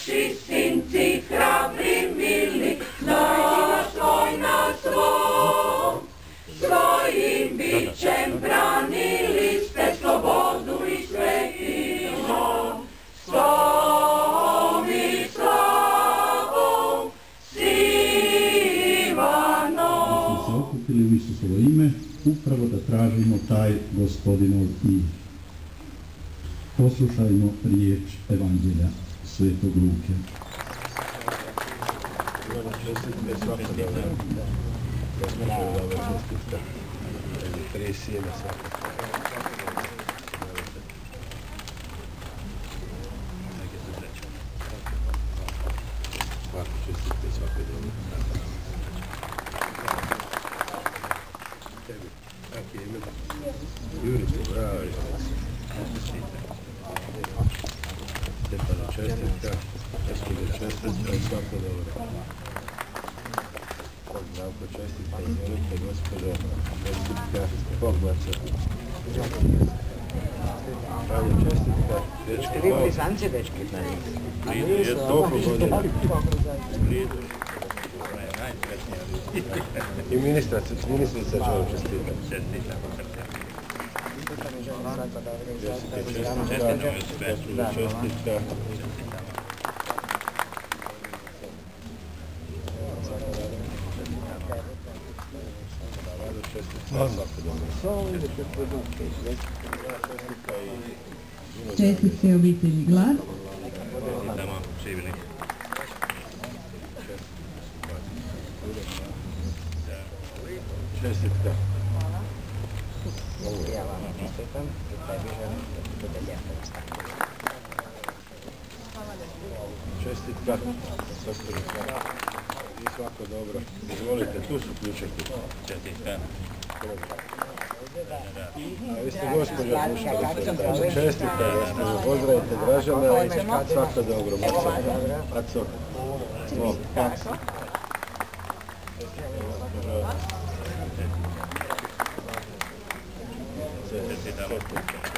naši sinci hrabri mili, nastojte na svom, svojim bićem branili ste slobodu i svetino, slovi slavom Sivanom. Mi smo se okupili u Isusovo ime upravo da tražimo taj Gospodinov mir. Poslušajmo riječ Evanđelja Svetog Luke. Čestitka, svako dobro. Zdravko, čestitka, izvolite, gospodo, čestitka, Bog baca. Pravlje, čestitka, dečki, Vi blizance, dečki, je toliko godina. I ministrica će vam čestitati. Čestitka. Čestitke obitelji Glad. Čestitka. Ja vam čestitam i tebi želim da ti bude lijepo ostati. Čestitka. I svako dobro. Izvolite, tu su ključevi. Čestitka. A vi ste gospođa slušalice. Čestitka, gospođo. Pozdravite Dražana i svako dobro. Aco. Čestitam.